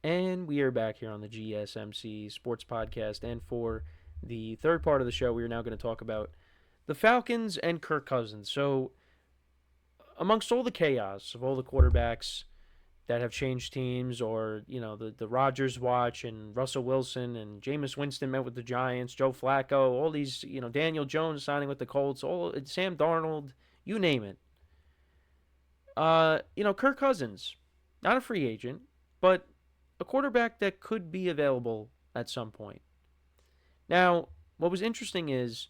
And we are back here on the GSMC Sports Podcast. And for the third part of the show, we are now going to talk about the Falcons and Kirk Cousins. So, amongst all the chaos of all the quarterbacks that have changed teams, or, the Rodgers watch and Russell Wilson and Jameis Winston met with the Giants, Joe Flacco, all these, Daniel Jones signing with the Colts, Sam Darnold, you name it. Kirk Cousins, not a free agent, but a quarterback that could be available at some point. Now, what was interesting is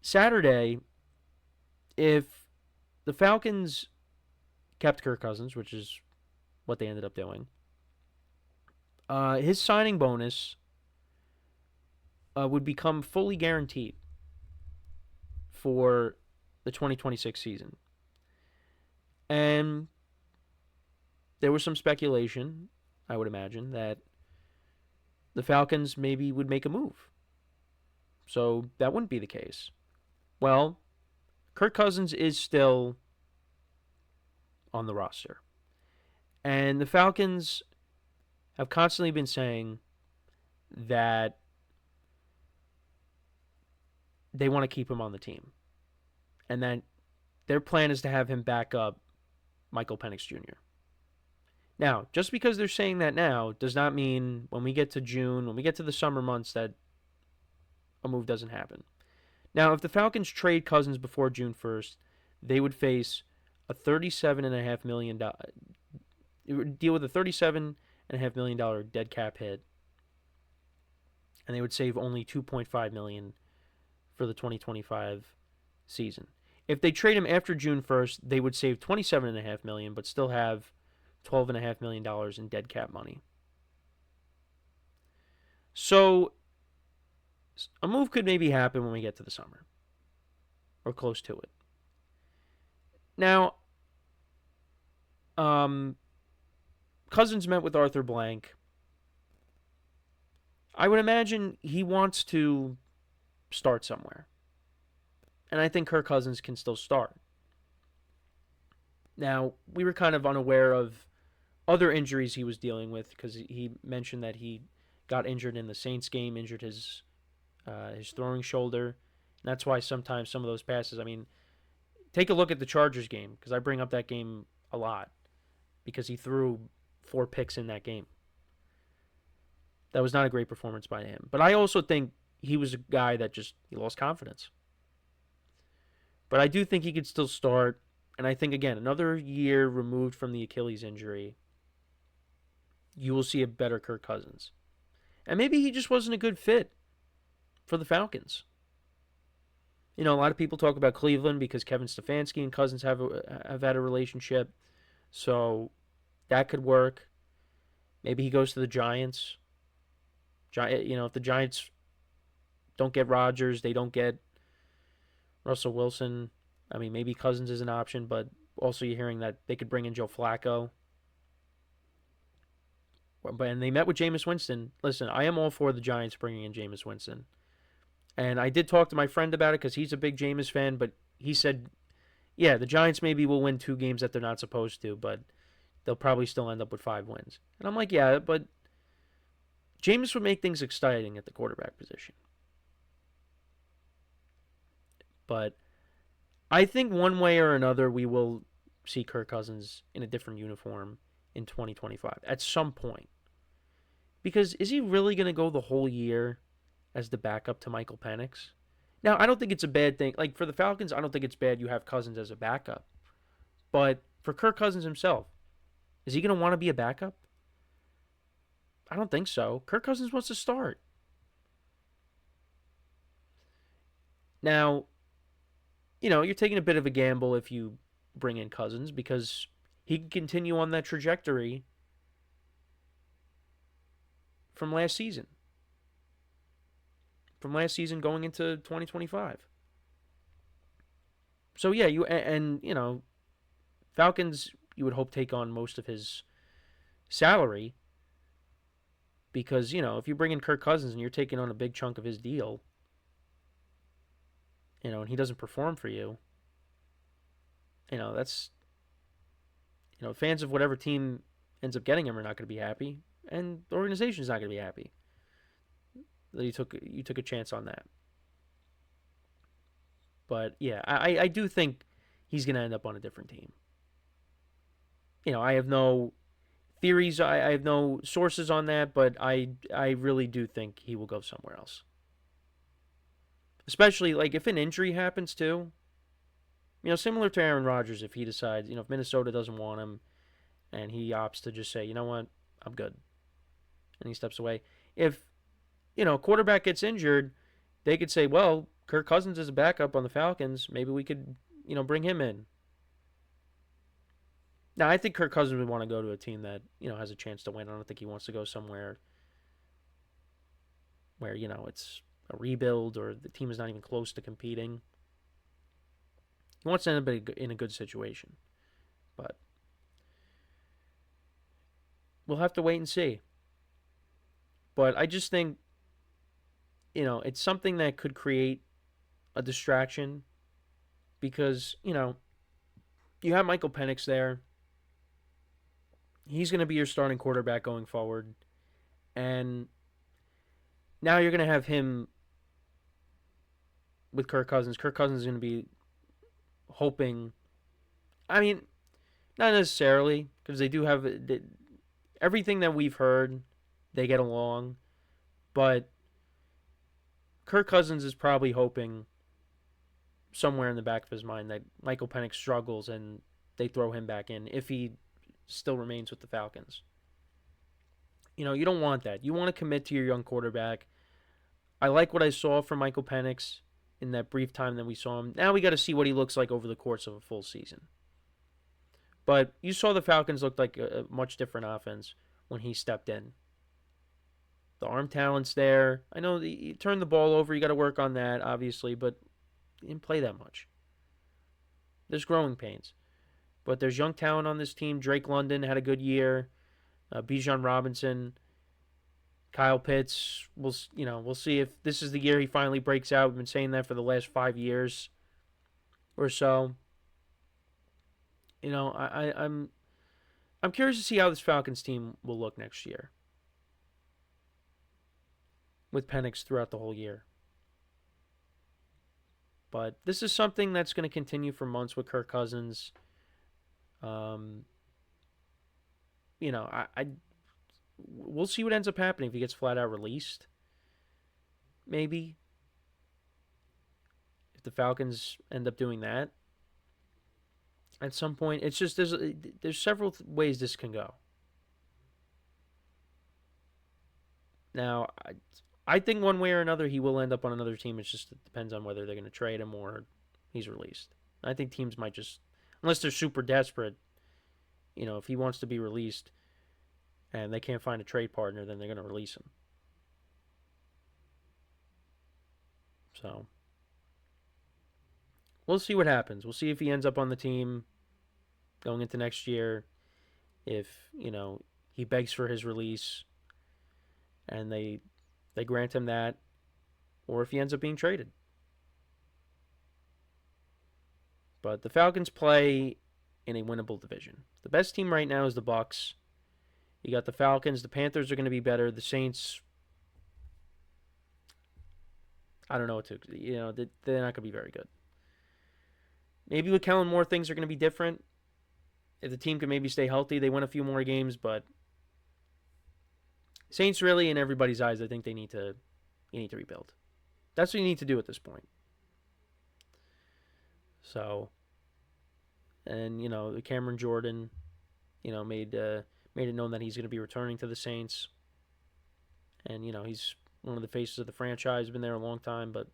Saturday, if the Falcons kept Kirk Cousins, which is what they ended up doing, his signing bonus would become fully guaranteed for the 2026 season. And there was some speculation, I would imagine, that the Falcons maybe would make a move. So that wouldn't be the case. Well, Kirk Cousins is still on the roster. And the Falcons have constantly been saying that they want to keep him on the team. And that their plan is to have him back up Michael Penix Jr. Now, just because they're saying that now does not mean when we get to June, when we get to the summer months, that a move doesn't happen. Now, if the Falcons trade Cousins before June 1st, they would face a $37.5 million deal with a $37.5 million dead cap hit, and they would save only $2.5 million for the 2025 season. If they trade him after June 1st, they would save $27.5 million, but still have $12.5 million in dead cap money. So a move could maybe happen when we get to the summer, or close to it. Now, Cousins met with Arthur Blank. I would imagine he wants to start somewhere. And I think Kirk Cousins can still start. Now, we were kind of unaware of other injuries he was dealing with, because he mentioned that he got injured in the Saints game, injured his throwing shoulder. And that's why sometimes some of those passes, take a look at the Chargers game, because I bring up that game a lot, because he threw 4 picks in that game. That was not a great performance by him. But I also think he was a guy that he lost confidence. But I do think he could still start. And I think, again, another year removed from the Achilles injury, you will see a better Kirk Cousins. And maybe he just wasn't a good fit for the Falcons. A lot of people talk about Cleveland because Kevin Stefanski and Cousins have had a relationship. So that could work. Maybe he goes to the Giants. If the Giants don't get Rodgers, they don't get Russell Wilson. Maybe Cousins is an option, but also you're hearing that they could bring in Joe Flacco. And they met with Jameis Winston. Listen, I am all for the Giants bringing in Jameis Winston. And I did talk to my friend about it because he's a big Jameis fan, but he said, yeah, the Giants maybe will win 2 games that they're not supposed to, but they'll probably still end up with 5 wins. And I'm like, yeah, but Jameis would make things exciting at the quarterback position. But I think one way or another we will see Kirk Cousins in a different uniform in 2025 at some point. Because is he really going to go the whole year as the backup to Michael Penix? Now, I don't think it's a bad thing. Like, for the Falcons, I don't think it's bad you have Cousins as a backup. But for Kirk Cousins himself, is he going to want to be a backup? I don't think so. Kirk Cousins wants to start. Now, you're taking a bit of a gamble if you bring in Cousins, because he can continue on that trajectory from last season. From last season going into 2025. So yeah, Falcons, you would hope, take on most of his salary, because, if you bring in Kirk Cousins and you're taking on a big chunk of his deal, and he doesn't perform for you, that's, fans of whatever team ends up getting him are not going to be happy, and the organization's not going to be happy that you took a chance on that. But yeah, I do think he's going to end up on a different team. I have no theories, I have no sources on that, but I really do think he will go somewhere else. Especially like if an injury happens too. Similar to Aaron Rodgers, if he decides, if Minnesota doesn't want him and he opts to just say, you know what, I'm good, and he steps away. If a quarterback gets injured, they could say, well, Kirk Cousins is a backup on the Falcons. Maybe we could, bring him in. Now, I think Kirk Cousins would want to go to a team that, has a chance to win. I don't think he wants to go somewhere where, it's a rebuild or the team is not even close to competing. He wants to end up in a good situation. But we'll have to wait and see. But I just think, it's something that could create a distraction because, you have Michael Penix there. He's going to be your starting quarterback going forward. And now you're going to have him with Kirk Cousins. Kirk Cousins is going to be hoping. I mean, not necessarily, because they do have everything that we've heard, they get along. But Kirk Cousins is probably hoping somewhere in the back of his mind that Michael Penix struggles and they throw him back in if he still remains with the Falcons. You don't want that. You want to commit to your young quarterback. I like what I saw from Michael Penix in that brief time that we saw him. Now we got to see what he looks like over the course of a full season. But you saw the Falcons looked like a much different offense when he stepped in. The arm talent's there. I know you turned the ball over. You got to work on that, obviously, but he didn't play that much. There's growing pains. But there's young talent on this team. Drake London had a good year. Bijan Robinson, Kyle Pitts. We'll see if this is the year he finally breaks out. We've been saying that for the last 5 years or so. I'm curious to see how this Falcons team will look next year with Penix throughout the whole year. But this is something that's going to continue for months with Kirk Cousins. We'll see what ends up happening if he gets flat out released. Maybe if the Falcons end up doing that at some point, it's just there's several ways this can go. Now, I think one way or another he will end up on another team. It depends on whether they're going to trade him or he's released. I think teams might just, unless they're super desperate, if he wants to be released and they can't find a trade partner, then they're going to release him. So, we'll see what happens. We'll see if he ends up on the team going into next year. If, he begs for his release and they grant him that, or if he ends up being traded. But the Falcons play in a winnable division. The best team right now is the Bucs. You got the Falcons. The Panthers are going to be better. The Saints, I don't know what to. They're not going to be very good. Maybe with Kellen Moore, things are going to be different. If the team can maybe stay healthy, they win a few more games. But Saints, really, in everybody's eyes, I think you need to rebuild. That's what you need to do at this point. So, and Cameron Jordan, made it known that he's going to be returning to the Saints, and he's one of the faces of the franchise. Been there a long time, but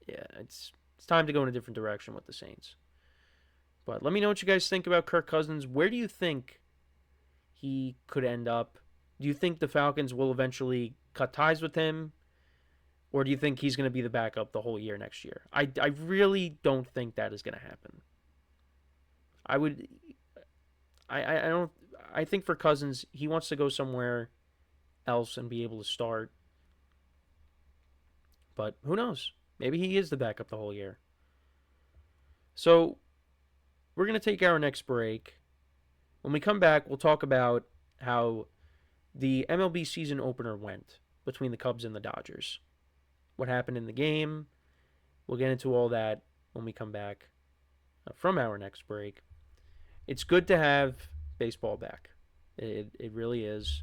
yeah, it's time to go in a different direction with the Saints. But let me know what you guys think about Kirk Cousins. Where do you think he could end up? Do you think the Falcons will eventually cut ties with him? Or do you think he's going to be the backup the whole year next year? I really don't think that is going to happen. I think for Cousins, he wants to go somewhere else and be able to start. But who knows? Maybe he is the backup the whole year. So we're going to take our next break. When we come back, we'll talk about how the MLB season opener went between the Cubs and the Dodgers. What happened in the game? We'll get into all that when we come back from our next break. It's good to have baseball back. It really is.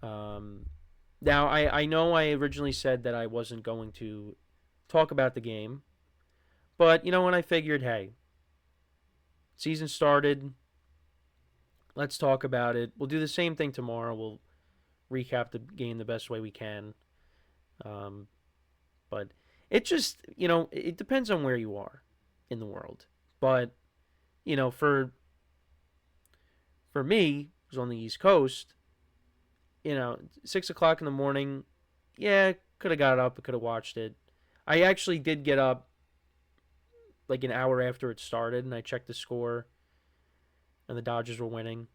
Now, I know I originally said that I wasn't going to talk about the game, but when I figured, hey, season started, let's talk about it. We'll do the same thing tomorrow. We'll recap the game the best way we can. Um, but it just, it depends on where you are in the world. But, for me, who's on the East Coast, 6 o'clock in the morning, yeah, could have got up, could have watched it. I actually did get up like an hour after it started, and I checked the score, and the Dodgers were winning.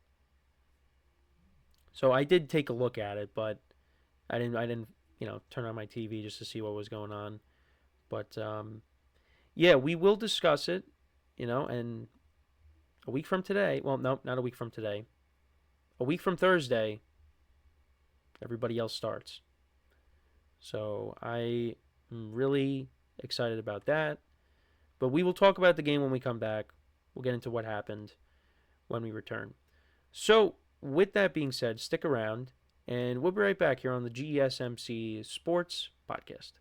So I did take a look at it, but I didn't, turn on my TV just to see what was going on. But yeah, we will discuss it, and a week from today. Well, no, not a week from today. A week from Thursday, everybody else starts. So I am really excited about that. But we will talk about the game when we come back. We'll get into what happened when we return. So, with that being said, stick around, and we'll be right back here on the GSMC Sports Podcast.